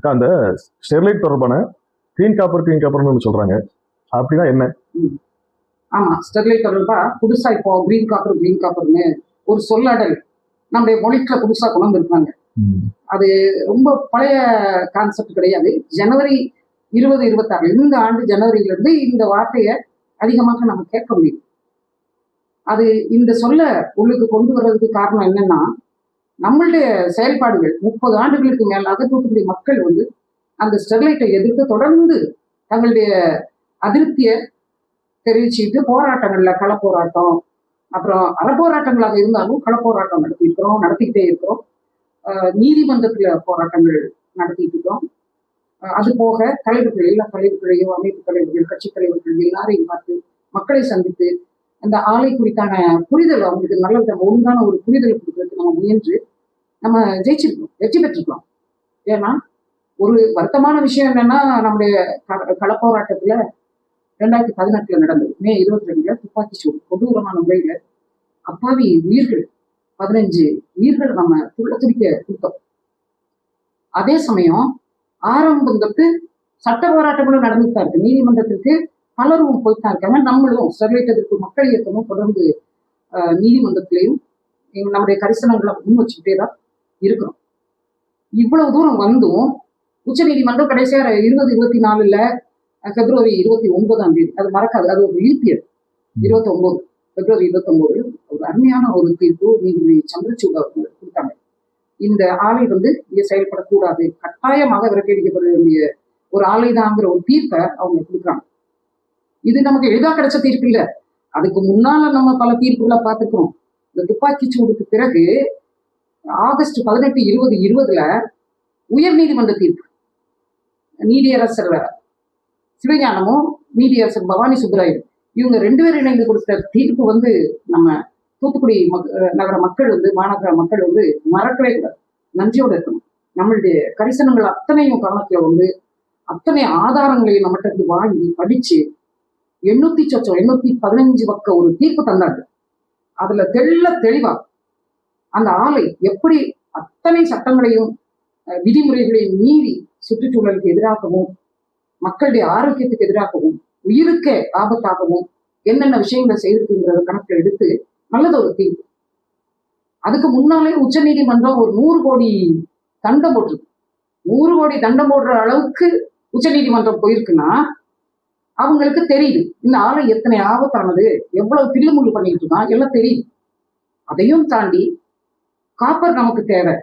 அந்த ஸ்டெர்லைட் தொடர்பான கிளீன் காப்பர்னு சொல்றாங்க. அப்படின்னா என்ன? ஆமா, ஸ்டெர்லைட் தொடர்பா புதுசா இப்போ கிரீன் காப்பர்னு ஒரு சொல்லாடல் நம்முடைய மொழிக்குள்ள புதுசா கொண்டு வந்திருக்காங்க. அது ரொம்ப பழைய கான்செப்ட் கிடையாது. ஜனவரி 2026 இந்த ஆண்டு ஜனவரியிலிருந்து இந்த வார்த்தையை அதிகமாக நம்ம கேட்க முடியும். அது இந்த சொல்ல உள்ளுக்கு கொண்டு வர்றதுக்கு காரணம் என்னன்னா, நம்மளுடைய செயல்பாடுகள் 30 ஆண்டுகளுக்கு மேலாக தூத்துக்குடி மக்கள் வந்து அந்த ஸ்டெர்லைட்டை எதிர்த்து தொடர்ந்து தங்களுடைய அதிருப்தியை தெரிவிச்சுட்டு போராட்டங்கள்ல களப்போராட்டம், அப்புறம் அறப்போராட்டங்களாக இருந்தாலும் களப்போராட்டம் நடத்திக்கிட்டே இருக்கிறோம். நீதிமன்றத்துல போராட்டங்கள் நடத்திட்டு இருக்கோம். அது போக தலைவர்கள், எல்லா தலைவர்களையும், அமைப்பு தலைவர்கள், கட்சி தலைவர்கள் எல்லாரையும் பார்த்து மக்களை சந்தித்து அந்த ஆலை குறித்தான புரிதல் அவங்களுக்கு நல்ல ஒழுங்கான ஒரு புரிதல் கொடுக்கறதுக்கு நம்ம முயன்று நம்ம ஜெயிச்சிருக்கோம், வெற்றி பெற்றிருக்கோம். ஏன்னா ஒரு வருத்தமான விஷயம் என்னன்னா, நம்முடைய களப்போராட்டத்துல 2018 நடந்தது. மே 22 துப்பாக்கி சூடு கொடூரமான முறையில அப்பாவி உயிர்கள் 15 உயிர்கள் நம்ம துடிக்க கொடுத்தோம். அதே சமயம் ஆரம்பம் தொட்டு சட்ட போராட்டங்களும் நடந்துட்டு தான் இருக்கு. நீதிமன்றத்திற்கு பலரும் போய்தான் இருக்காங்க. நம்மளும் ஸ்டெர்லைட் எதிர்ப்பு மக்கள் இயக்கமும் தொடர்ந்து நீதிமன்றத்திலையும் நம்முடைய கரிசனங்களை முன் வச்சுக்கிட்டே தான் இருக்கிறோம். இவ்வளவு தூரம் வந்தும் உச்ச நீதிமன்றம் கடைசியா 2024 பிப்ரவரி 29 அது மறக்காது. அது ஒரு இழிப்பியல். 29 பிப்ரவரி 29 ஒரு அருமையான ஒரு தீர்ப்பு நீதிபதி சந்திரசூட் அவர்கள் கொடுத்தாங்க. இந்த ஆலை வந்து இங்க செயல்படக்கூடாது, கட்டாயமாக விரட்டியடிக்கப்பட வேண்டிய ஒரு ஆலைதாங்கிற ஒரு தீர்ப்பை அவங்க கொடுக்குறாங்க. இது நமக்கு எளிதா கிடைச்ச தீர்ப்பு இல்லை. அதுக்கு முன்னால நம்ம பல தீர்ப்புகளை பார்த்துக்கிறோம். இந்த துப்பாக்கி சூடுக்கு பிறகு ஆகஸ்ட் 18, 2020 உயர் நீதிமன்ற தீர்ப்பு, நீதியரசர் சிவஞானமும் நீதியரசர் பவானி சுப்பராயன் இவங்க 2 பேரும் இணைந்து கொடுத்த தீர்ப்பு வந்து நம்ம தூத்துக்குடி நகர மக்கள் வந்து, மாநகர மக்கள் வந்து மறக்கவே கூடாது, நன்றியோடு இருக்கணும். நம்மளுடைய கரிசனங்கள் அத்தனையும் கவனத்துல வந்து அத்தனை ஆதாரங்களையும் நம்மகிட்ட வாங்கி படிச்சு 815 பக்க ஒரு தீர்ப்பு தந்தாங்க. அதுல தெளிவா அந்த ஆலை எப்படி அத்தனை சட்டங்களையும் விதிமுறைகளையும் மீறி சுற்றுச்சூழலுக்கு எதிராகவும் மக்களுடைய ஆரோக்கியத்துக்கு எதிராகவும் உயிருக்கே ஆபத்தாகவும் என்னென்ன விஷயங்களை செய்திருக்குங்கிறத கணக்கில் எடுத்து நல்லது ஒரு தீர்ப்பு. அதுக்கு முன்னாலே உச்ச நீதிமன்றம் ஒரு 100 கோடி தண்டம் போட்டிருக்கு. 100 கோடி தண்டம் போடுற அளவுக்கு உச்ச நீதிமன்றம் போயிருக்குன்னா அவங்களுக்கு தெரியுது இந்த ஆலை எத்தனை ஆபத்தானது, எவ்வளவு தில்லுமுள்ளு பண்ணிட்டு இருக்கான் எல்லாம் தெரியுது. அதையும் தாண்டி காப்பர் நமக்கு தேவை.